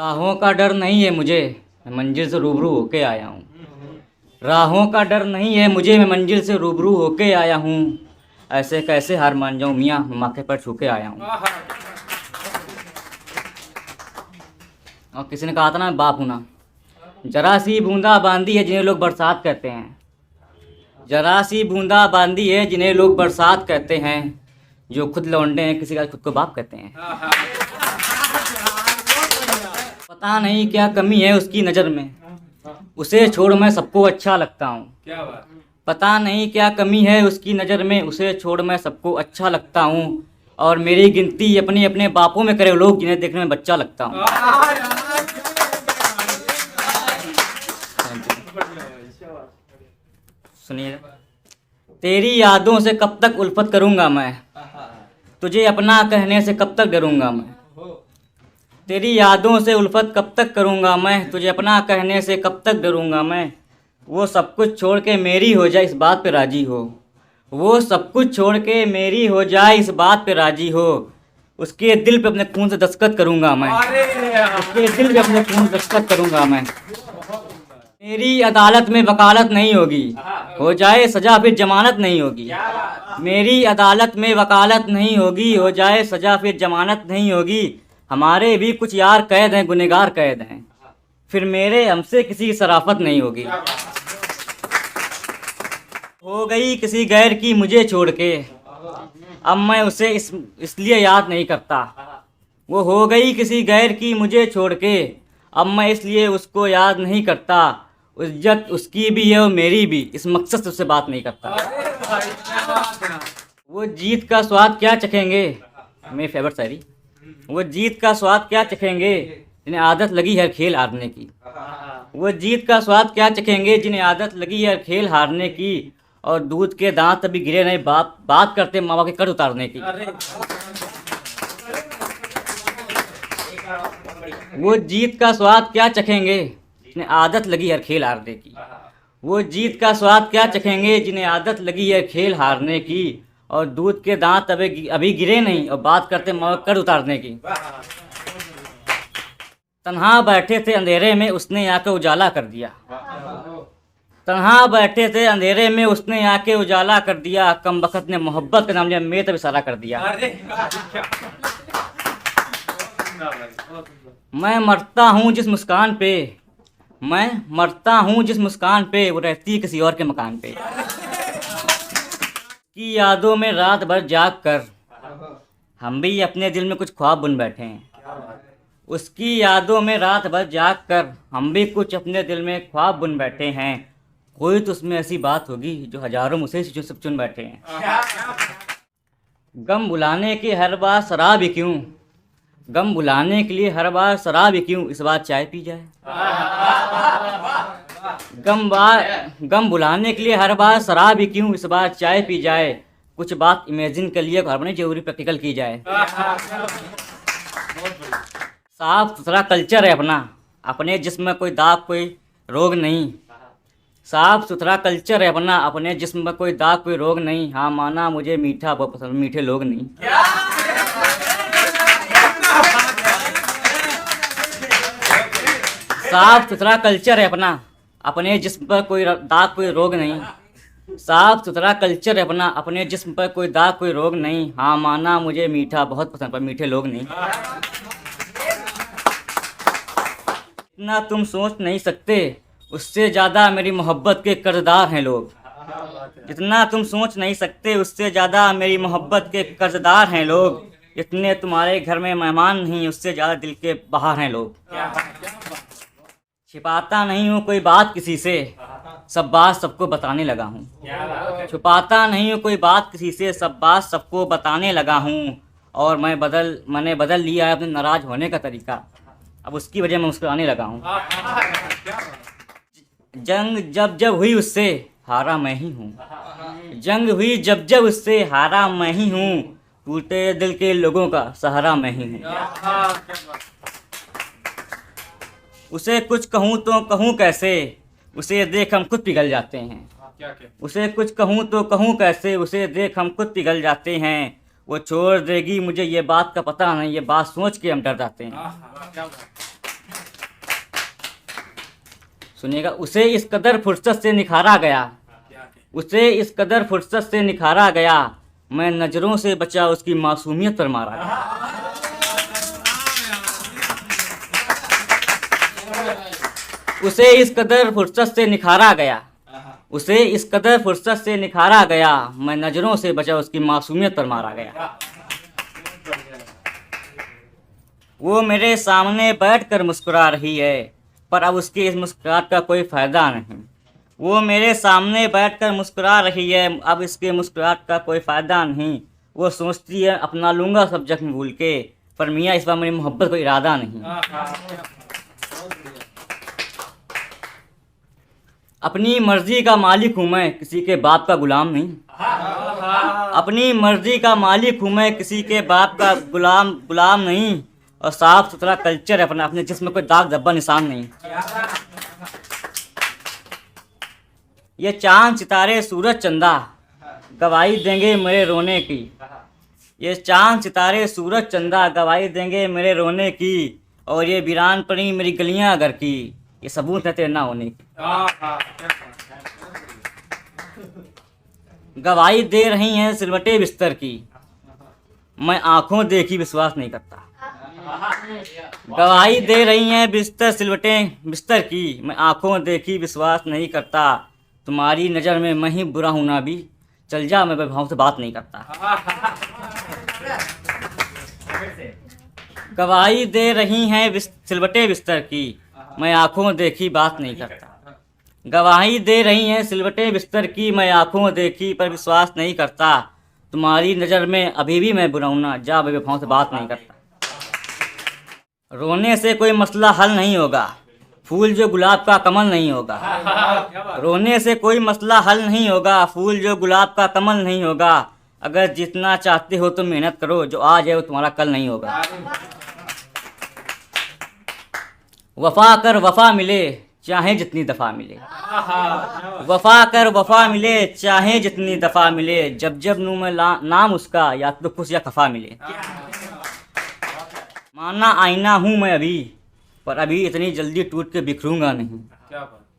राहों का डर नहीं है मुझे, मैं मंजिल से रूबरू होके आया हूँ। राहों का डर नहीं है मुझे, मैं मंजिल से रूबरू होके आया हूँ। ऐसे कैसे हार मान जाऊँ मियाँ, मैं माथे पर छू के आया हूँ। और किसी ने कहा था ना, मैं बाप हूँ ना। जरा सी बूंदा बांदी है जिन्हें लोग बरसात कहते हैं। जरा सी बूंदा बांदी है जिन्हें लोग बरसात कहते हैं। जो खुद लौंडे हैं किसी का खुद को बाप कहते हैं। पता नहीं क्या कमी है उसकी नज़र में, उसे छोड़ मैं सबको अच्छा लगता हूँ। क्या बात। पता नहीं क्या कमी है उसकी नज़र में, उसे छोड़ मैं सबको अच्छा लगता हूँ। और मेरी गिनती अपने अपने बापों में करे लोग जिन्हें देखने में बच्चा लगता हूँ। सुनिए, तेरी यादों से कब तक उल्फत करूँगा मैं, तुझे अपना कहने से कब तक डरूँगा मैं। तेरी यादों से उल्फत कब तक करूँगा मैं, तुझे अपना कहने से कब तक डरूँगा मैं। वो सब कुछ छोड़ के मेरी हो जाए इस बात पे राज़ी हो। वो सब कुछ छोड़ के मेरी हो जाए इस बात पे राज़ी हो। उसके दिल पे अपने खून से दस्तखत करूँगा मैं। उसके दिल पे अपने खून से दस्तखत करूँगा मैं। मेरी अदालत में वकालत नहीं होगी, हो जाए सज़ा फिर जमानत नहीं होगी। मेरी अदालत में वकालत नहीं होगी, हो जाए सज़ा फिर जमानत नहीं होगी। हमारे भी कुछ यार कैद हैं, गुनहगार कैद हैं, फिर मेरे हमसे किसी की शराफत नहीं होगी। हो गई किसी गैर की मुझे छोड़ के, अब मैं उसे इसलिए याद नहीं करता। वो हो गई किसी गैर की मुझे छोड़ के, अब मैं इसलिए उसको याद नहीं करता। इज्जत उसकी भी है और मेरी भी, इस मकसद से उससे बात नहीं करता। वो जीत का स्वाद क्या चखेंगे, मेरी फेवरेट शायरी। वो जीत का स्वाद क्या चखेंगे जिन्हें आदत लगी है खेल हारने की। वो जीत का स्वाद क्या चखेंगे जिन्हें आदत लगी है खेल हारने की। और दूध के दांत अभी गिरे नहीं, बात करते माँ बाप के कर्ज उतारने की। वो जीत का स्वाद क्या चखेंगे जिन्हें आदत लगी है खेल हारने की। वो जीत का स्वाद क्या चखेंगे जिन्हें आदत लगी है खेल हारने की। और दूध के दांत अभी गिरे नहीं, और बात करते माँ बाप कर्ज उतारने की। तन्हा बैठे थे अंधेरे में उसने आके उजाला कर दिया। तन्हा बैठे थे अंधेरे में उसने आके उजाला कर दिया। कम बख्त ने मोहब्बत का नाम लिया, मेरे तब इशारा कर दिया। मैं मरता हूँ जिस मुस्कान पे, मैं मरता हूँ जिस मुस्कान पे, वो रहती है किसी और के मकान पे। की यादों में रात भर जाग कर हम भी अपने दिल में कुछ ख्वाब बुन बैठे हैं। उसकी यादों में रात भर जाग कर हम भी कुछ अपने दिल में ख्वाब बुन बैठे हैं। कोई तो उसमें ऐसी बात होगी जो हजारों मुझसे जो सब चुन बैठे हैं। गम बुलाने के हर बार शराब ही क्यों, गम बुलाने के लिए हर बार शराब ही क्यों, इस बार चाय पी जाए। गम बुलाने के लिए हर बार शराब ही क्यों, इस बार चाय पी जाए। कुछ बात इमेजिन के लिए घर में जरूरी प्रैक्टिकल की जाए। साफ सुथरा कल्चर है अपना, अपने जिस्म में कोई दाग कोई रोग नहीं। साफ सुथरा कल्चर है अपना, अपने जिस्म में कोई दाग कोई रोग नहीं। हाँ माना मुझे मीठा बहुत पसंद, मीठे लोग नहीं। साफ सुथरा कल्चर है अपना, अपने जिस्म पर कोई दाग कोई रोग नहीं। साफ सुथरा कल्चर है अपना, अपने जिस्म पर कोई दाग कोई रोग नहीं। हाँ माना मुझे मीठा बहुत पसंद, पर मीठे लोग नहीं। इतना तुम सोच नहीं सकते, उससे ज़्यादा मेरी मोहब्बत के कर्जदार हैं लोग। जितना तुम सोच नहीं सकते, उससे ज़्यादा मेरी मोहब्बत के कर्जदार हैं लोग। इतने तुम्हारे घर में मेहमान नहीं, उससे ज़्यादा दिल के बाहर हैं लोग। छिपाता नहीं हूँ कोई बात किसी से, सब बात सबको बताने लगा हूँ। छुपाता नहीं हूँ कोई बात किसी से, सब बात सबको बताने लगा हूँ। और मैंने बदल लिया है अपने नाराज़ होने का तरीका, अब उसकी वजह मैं मुस्कुराने लगा हूँ। जंग जब जब हुई उससे हारा मैं ही हूँ। जंग हुई जब जब उससे हारा मैं ही हूँ। टूटे दिल के लोगों का सहारा मैं ही हूँ। उसे कुछ कहूँ तो कहूँ कैसे, उसे देख हम खुद पिघल जाते हैं। उसे कुछ कहूँ तो कहूँ कैसे, उसे देख हम खुद पिघल जाते हैं। वो छोड़ देगी मुझे ये बात का पता नहीं, ये बात सोच के हम डर जाते हैं। सुनिएगा। उसे इस कदर फुर्सत से निखारा गया, उसे इस कदर फुर्सत से निखारा गया, मैं नज़रों से बचा उसकी मासूमियत पर मारा गया। उसे इस कदर फुर्सत से निखारा गया, उसे इस कदर फुर्सत से निखारा गया, मैं नज़रों से बचा उसकी मासूमियत पर मारा गया। वो मेरे सामने बैठकर मुस्कुरा रही है, पर अब उसकी इस मुस्कुराहट का कोई फ़ायदा नहीं। वो मेरे सामने बैठकर मुस्कुरा रही है, अब इसके मुस्कुराहट का कोई फ़ायदा नहीं। वो सोचती है अपना लूँगा सब जख्म भूल के, पर मियाँ इस बार मेरी मोहब्बत को इरादा नहीं। अपनी मर्जी का मालिक हूँ मैं, किसी के बाप का गुलाम नहीं। अपनी मर्जी का मालिक हूँ मैं, किसी के बाप का गुलाम नहीं। और साफ सुथरा कल्चर है अपना, अपने जिस्म में कोई दाग धब्बा निशान नहीं। ये चांद सितारे सूरज चंदा गवाही देंगे मेरे रोने की। ये चांद सितारे सूरज चंदा गवाही देंगे मेरे रोने की। और ये वीरान पड़ी मेरी गलियां घर की, ये सबूत है तेरे ना होने की। गवाही दे रही हैं सिलवटें बिस्तर की, मैं आंखों देखी विश्वास नहीं करता। गवाही दे रही हैं सिलवटें बिस्तर की, मैं आंखों देखी विश्वास नहीं करता। तुम्हारी नज़र में मैं ही बुरा हूं ना भी, चल जा मैं भाव से बात नहीं करता। गवाही दे रही हैं सिलवटें बिस्तर की, मैं आंखों देखी बात नहीं करता। गवाही दे रही हैं सिलवटें बिस्तर की, मैं आंखों देखी पर विश्वास नहीं करता। तुम्हारी नज़र में अभी भी मैं बुरा हूं ना, जा मैं भाव से बात नहीं करता। रोने से कोई मसला हल नहीं होगा, फूल जो गुलाब का कमल नहीं होगा। रोने से कोई मसला हल नहीं होगा, फूल जो गुलाब का कमल नहीं होगा। अगर जितना चाहते हो तो मेहनत करो, जो आज है वो तुम्हारा कल नहीं होगा। वफा कर वफा मिले चाहे जितनी दफ़ा मिले, वफा कर वफा मिले चाहे जितनी दफ़ा मिले। जब जब नू में नाम उसका, या तो खुश या खफा मिले। माना आईना हूँ मैं अभी, पर अभी इतनी जल्दी टूट के बिखरूंगा नहीं।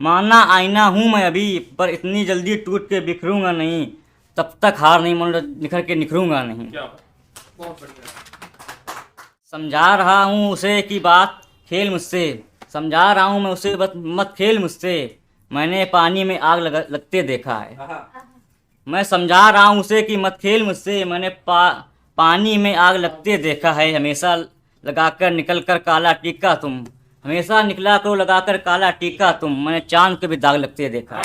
माना आईना हूँ मैं अभी, पर इतनी जल्दी टूट के बिखरूंगा नहीं। तब तक हार नहीं मान निखर के निखरूंगा नहीं। समझा रहा हूँ उसे कि बात खेल मुझसे, समझा रहा हूँ मैं उसे मत खेल मुझसे। मैंने पानी में आग लगते देखा है। मैं समझा रहा हूँ उसे कि मत खेल मुझसे, मैंने पानी में आग लगते देखा है। हमेशा लगाकर निकल कर काला टीका तुम, हमेशा निकला करो लगाकर काला टीका तुम। मैंने चांद के भी दाग लगते देखा है।